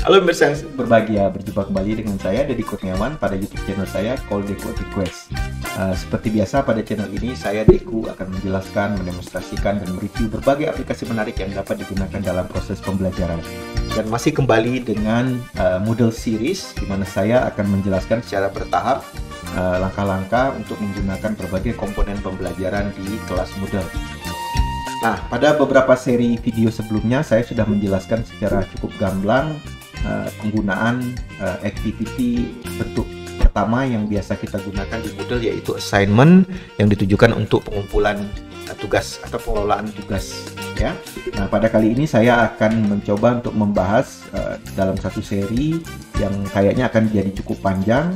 Halo pemirsa yang berbahagia, berjumpa kembali dengan saya Deddy Kurniawan pada YouTube channel saya Call Deku Request. Seperti biasa pada channel ini saya Deku akan menjelaskan, mendemonstrasikan dan mereview berbagai aplikasi menarik yang dapat digunakan dalam proses pembelajaran. Dan masih kembali dengan Moodle Series di mana saya akan menjelaskan secara bertahap langkah-langkah untuk menggunakan berbagai komponen pembelajaran di kelas Moodle. Nah, pada beberapa seri video sebelumnya saya sudah menjelaskan secara cukup gamblang penggunaan activity bentuk pertama yang biasa kita gunakan di Moodle, yaitu assignment yang ditujukan untuk pengumpulan tugas atau pengelolaan tugas ya. Nah, pada kali ini saya akan mencoba untuk membahas dalam satu seri yang kayaknya akan jadi cukup panjang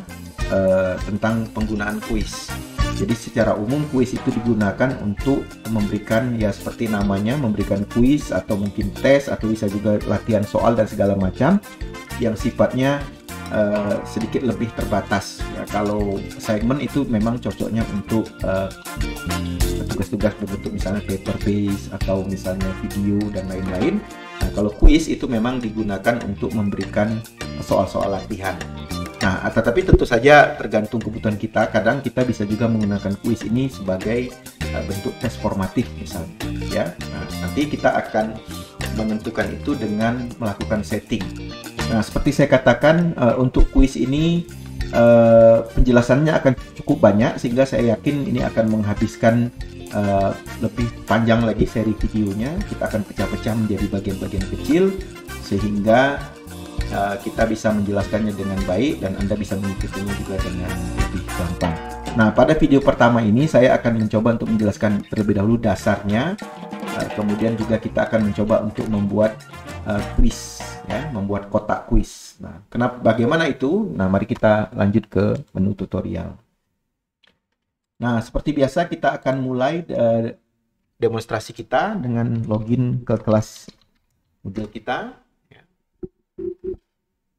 tentang penggunaan kuis. Jadi secara umum kuis itu digunakan untuk memberikan, ya seperti namanya, memberikan kuis atau mungkin tes atau bisa juga latihan soal dan segala macam yang sifatnya sedikit lebih terbatas. Ya, kalau assignment itu memang cocoknya untuk tugas-tugas berbentuk misalnya paper base atau misalnya video dan lain-lain. Nah, kalau kuis itu memang digunakan untuk memberikan soal-soal latihan. Nah, tetapi tentu saja tergantung kebutuhan kita. Kadang kita bisa juga menggunakan kuis ini sebagai bentuk tes formatif misalnya, ya. Nah, nanti kita akan menentukan itu dengan melakukan setting. Nah, seperti saya katakan, untuk kuis ini penjelasannya akan cukup banyak sehingga saya yakin ini akan menghabiskan lebih panjang lagi seri videonya. Kita akan pecah-pecah menjadi bagian-bagian kecil sehingga kita bisa menjelaskannya dengan baik dan Anda bisa mengikutinya juga dengan lebih gampang. Nah, pada video pertama ini saya akan mencoba untuk menjelaskan terlebih dahulu dasarnya. Kemudian juga kita akan mencoba untuk membuat kuis, ya, membuat kotak kuis. Nah, bagaimana itu? Nah, mari kita lanjut ke menu tutorial. Nah, seperti biasa kita akan mulai demonstrasi kita dengan login ke kelas Moodle kita.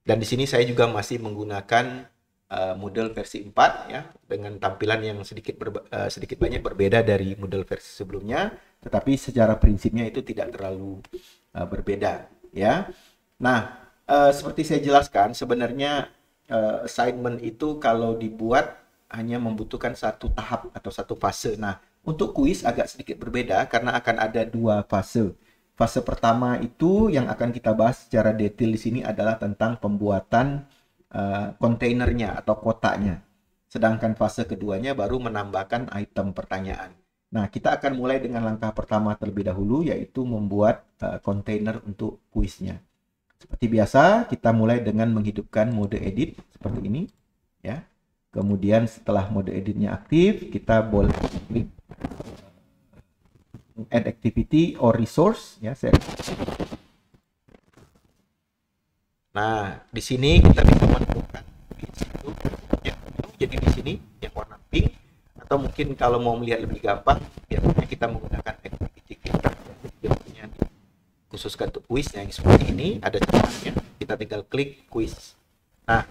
Dan di sini saya juga masih menggunakan Moodle versi 4 ya, dengan tampilan yang sedikit banyak berbeda dari Moodle versi sebelumnya, tetapi secara prinsipnya itu tidak terlalu berbeda ya. Nah, seperti saya jelaskan, sebenarnya assignment itu kalau dibuat hanya membutuhkan satu tahap atau satu fase. Nah, untuk kuis agak sedikit berbeda karena akan ada dua fase. Fase pertama itu yang akan kita bahas secara detail di sini adalah tentang pembuatan kontainernya atau kotaknya. Sedangkan fase keduanya baru menambahkan item pertanyaan. Nah, kita akan mulai dengan langkah pertama terlebih dahulu, yaitu membuat kontainer untuk kuisnya. Seperti biasa, kita mulai dengan menghidupkan mode edit seperti ini, ya. Kemudian setelah mode editnya aktif, kita boleh klik add activity or resource ya. Nah, di sini kita bisa menemukan itu ya, jadi di sini yang warna pink, atau mungkin kalau mau melihat lebih gampang biasanya kita menggunakan activity filter yang khususkan untuk kuis yang seperti ini, ada caranya, kita tinggal klik kuis. Nah,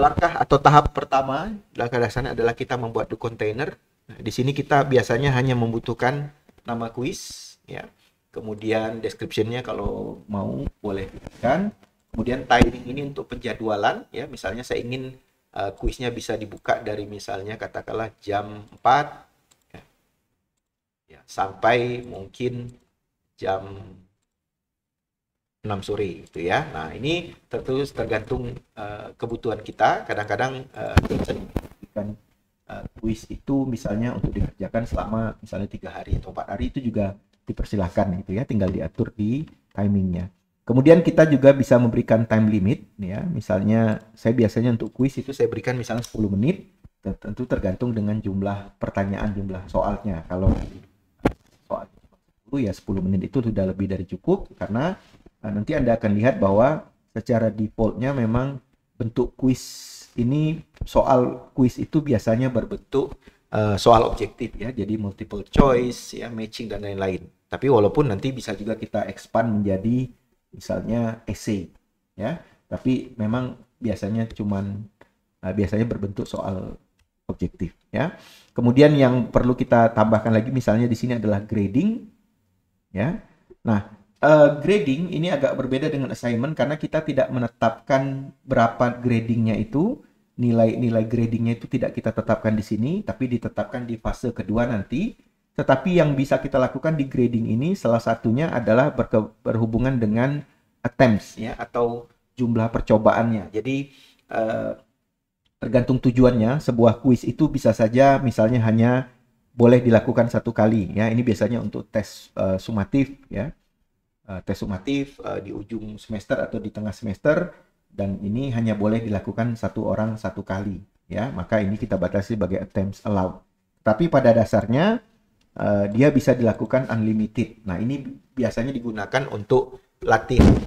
langkah atau tahap pertama, langkah dasarnya adalah kita membuat the container. Nah, di sini kita biasanya hanya membutuhkan nama kuis ya, kemudian description-nya kalau mau boleh diberikan, kemudian timing ini untuk penjadwalan ya, misalnya saya ingin kuisnya bisa dibuka dari misalnya katakanlah jam 4 ya, sampai mungkin jam 6 sore gitu ya. Nah, ini tentu tergantung kebutuhan kita. Kadang-kadang bisa diberikan kuis itu misalnya untuk dikerjakan selama misalnya 3 hari atau 4 hari, itu juga dipersilahkan gitu ya, tinggal diatur di timingnya. Kemudian kita juga bisa memberikan time limit ya, misalnya saya biasanya untuk kuis itu saya berikan misalnya 10 menit, tentu tergantung dengan jumlah pertanyaan, jumlah soalnya. Kalau soal ya 10 menit itu sudah lebih dari cukup, karena nanti Anda akan lihat bahwa secara defaultnya memang bentuk kuis ini, soal kuis itu biasanya berbentuk soal objektif ya, jadi multiple choice ya, matching dan lain-lain. Tapi walaupun nanti bisa juga kita expand menjadi misalnya essay ya, tapi memang biasanya biasanya berbentuk soal objektif ya. Kemudian yang perlu kita tambahkan lagi misalnya di sini adalah grading ya. Nah, grading ini agak berbeda dengan assignment karena kita tidak menetapkan berapa gradingnya itu, nilai gradingnya itu tidak kita tetapkan di sini, tapi ditetapkan di fase kedua nanti. Tetapi yang bisa kita lakukan di grading ini salah satunya adalah berhubungan dengan attempts ya, atau jumlah percobaannya. Jadi tergantung tujuannya, sebuah kuis itu bisa saja misalnya hanya boleh dilakukan satu kali ya. Ini biasanya untuk tes sumatif ya. Tes sumatif di ujung semester atau di tengah semester, dan ini hanya boleh dilakukan satu orang satu kali ya. Maka ini kita batasi sebagai attempts allowed. Tapi pada dasarnya dia bisa dilakukan unlimited. Nah, ini biasanya digunakan untuk latihan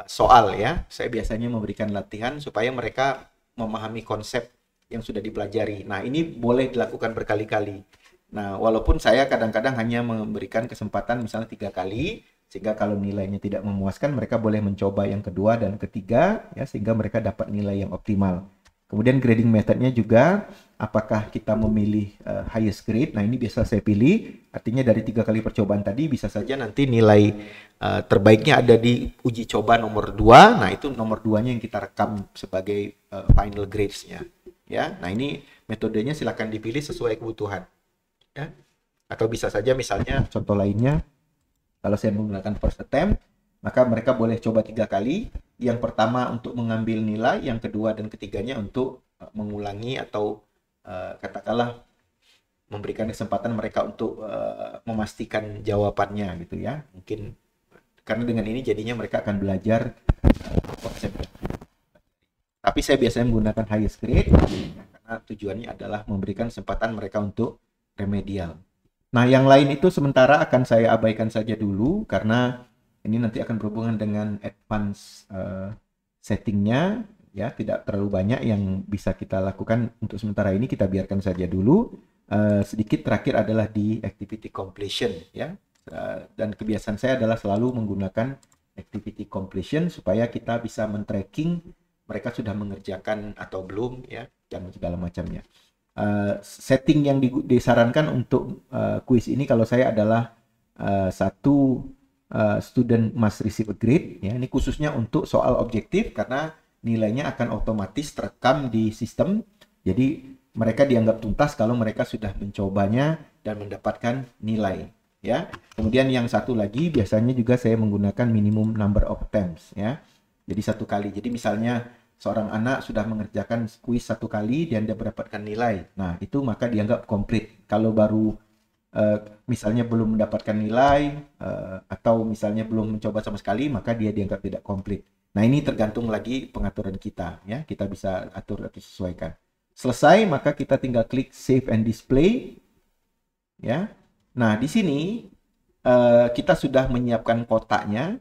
soal ya. Saya biasanya memberikan latihan supaya mereka memahami konsep yang sudah dipelajari. Nah, ini boleh dilakukan berkali-kali. Nah, walaupun saya kadang-kadang hanya memberikan kesempatan misalnya 3 kali, sehingga kalau nilainya tidak memuaskan, mereka boleh mencoba yang kedua dan ketiga ya, sehingga mereka dapat nilai yang optimal. Kemudian grading methodnya juga, apakah kita memilih highest grade. Nah, ini biasa saya pilih, artinya dari 3 kali percobaan tadi bisa saja nanti nilai terbaiknya ada di uji coba nomor 2. Nah, itu nomor 2-nya yang kita rekam sebagai final grades-nya ya. Nah, ini metodenya silakan dipilih sesuai kebutuhan ya. Atau bisa saja misalnya contoh lainnya, kalau saya menggunakan first attempt, maka mereka boleh coba 3 kali. Yang pertama untuk mengambil nilai, yang kedua dan ketiganya untuk mengulangi atau katakanlah memberikan kesempatan mereka untuk memastikan jawabannya gitu ya. Mungkin karena dengan ini jadinya mereka akan belajar konsep. Tapi saya biasanya menggunakan highest grade karena tujuannya adalah memberikan kesempatan mereka untuk remedial. Nah, yang lain itu sementara akan saya abaikan saja dulu karena ini nanti akan berhubungan dengan advance settingnya ya, tidak terlalu banyak yang bisa kita lakukan untuk sementara ini, kita biarkan saja dulu. Sedikit terakhir adalah di activity completion ya, dan kebiasaan saya adalah selalu menggunakan activity completion supaya kita bisa men-tracking mereka sudah mengerjakan atau belum ya, dan segala macamnya. Setting yang disarankan untuk kuis ini kalau saya adalah satu student must receive a grade ya. Ini khususnya untuk soal objektif karena nilainya akan otomatis terekam di sistem. Jadi mereka dianggap tuntas kalau mereka sudah mencobanya dan mendapatkan nilai ya. Kemudian yang satu lagi biasanya juga saya menggunakan minimum number of attempts ya. Jadi 1 kali. Jadi misalnya seorang anak sudah mengerjakan kuis 1 kali dan dia mendapatkan nilai. Nah, itu maka dianggap komplit. Kalau baru misalnya belum mendapatkan nilai atau misalnya belum mencoba sama sekali, maka dia dianggap tidak komplit. Nah, ini tergantung lagi pengaturan kita ya. Kita bisa atur atau sesuaikan. Selesai, maka kita tinggal klik save and display ya. Nah, di sini kita sudah menyiapkan kotaknya.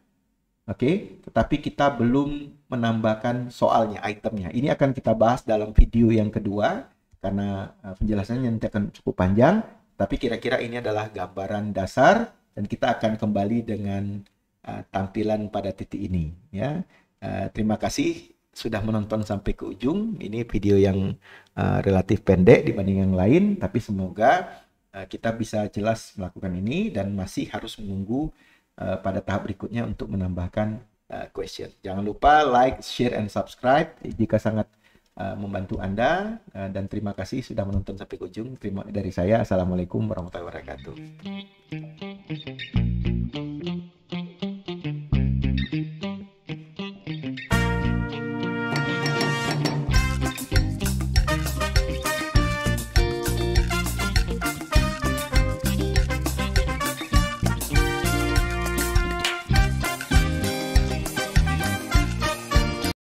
Oke, tetapi kita belum menambahkan soalnya, itemnya. Ini akan kita bahas dalam video yang kedua karena penjelasannya nanti akan cukup panjang. Tapi kira-kira ini adalah gambaran dasar dan kita akan kembali dengan tampilan pada titik ini ya. Terima kasih sudah menonton sampai ke ujung. Ini video yang relatif pendek dibanding yang lain, tapi semoga kita bisa jelas melakukan ini dan masih harus menunggu pada tahap berikutnya untuk menambahkan question. Jangan lupa like, share, and subscribe jika sangat membantu Anda, dan terima kasih sudah menonton sampai ke ujung. Terima dari saya. Assalamualaikum warahmatullahi wabarakatuh.